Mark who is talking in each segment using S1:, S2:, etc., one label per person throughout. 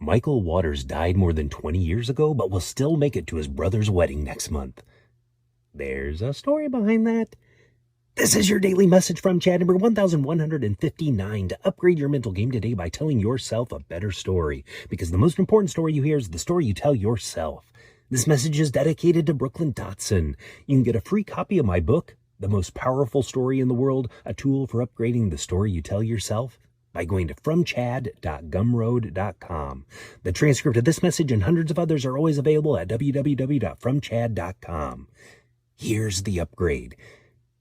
S1: Michael Waters died more than 20 years ago, but will still make it to his brother's wedding next month. There's a story behind that. This is your daily message from Chad, number 1159, to upgrade your mental game today by telling yourself a better story. Because the most important story you hear is the story you tell yourself. This message is dedicated to Brooklyn Dotson. You can get a free copy of my book, The Most Powerful Story in the World, a tool for upgrading the story you tell yourself, by going to fromchad.gumroad.com. The transcript of this message and hundreds of others are always available at www.fromchad.com. Here's the upgrade.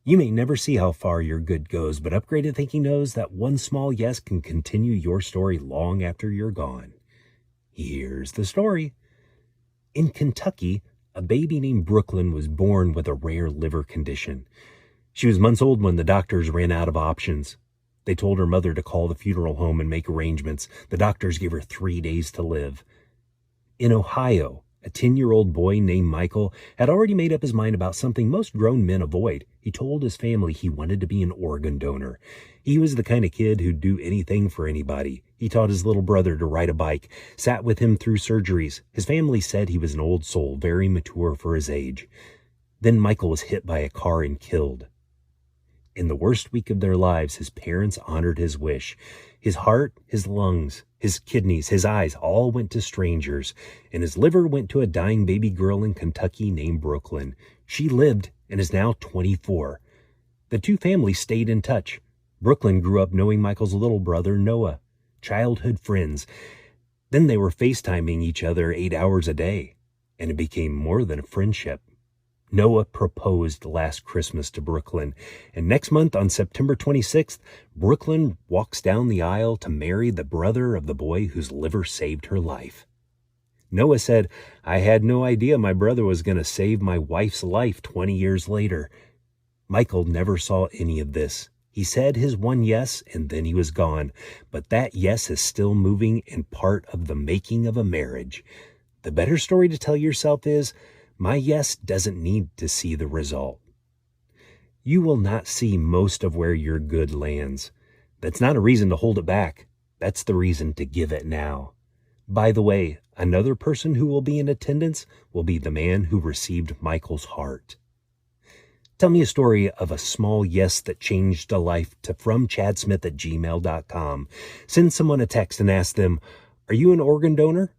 S1: You may never see how far your good goes, but upgraded thinking knows that one small yes can continue your story long after you're gone. Here's the story. In Kentucky, a baby named Brooklyn was born with a rare liver condition. She was months old when the doctors ran out of options. They told her mother to call the funeral home and make arrangements. The doctors gave her 3 days to live. In Ohio, a 10-year-old boy named Michael had already made up his mind about something most grown men avoid. He told his family he wanted to be an organ donor. He was the kind of kid who'd do anything for anybody. He taught his little brother to ride a bike, sat with him through surgeries. His family said he was an old soul, very mature for his age. Then Michael was hit by a car and killed. In the worst week of their lives, his parents honored his wish. His heart, his lungs, his kidneys, his eyes all went to strangers, and his liver went to a dying baby girl in Kentucky named Brooklyn. She lived and is now 24. The two families stayed in touch. Brooklyn grew up knowing Michael's little brother, Noah, childhood friends. Then they were FaceTiming each other 8 hours a day, and it became more than a friendship. Noah proposed last Christmas to Brooklyn, and next month on September 26th, Brooklyn walks down the aisle to marry the brother of the boy whose liver saved her life. Noah said, "I had no idea my brother was going to save my wife's life 20 years later." Michael never saw any of this. He said his one yes, and then he was gone. But that yes is still moving and part of the making of a marriage. The better story to tell yourself is, my yes doesn't need to see the result. You will not see most of where your good lands. That's not a reason to hold it back. That's the reason to give it now. By the way, another person who will be in attendance will be the man who received Michael's heart. Tell me a story of a small yes that changed a life to fromchadsmith@gmail.com. Send someone a text and ask them, "Are you an organ donor?"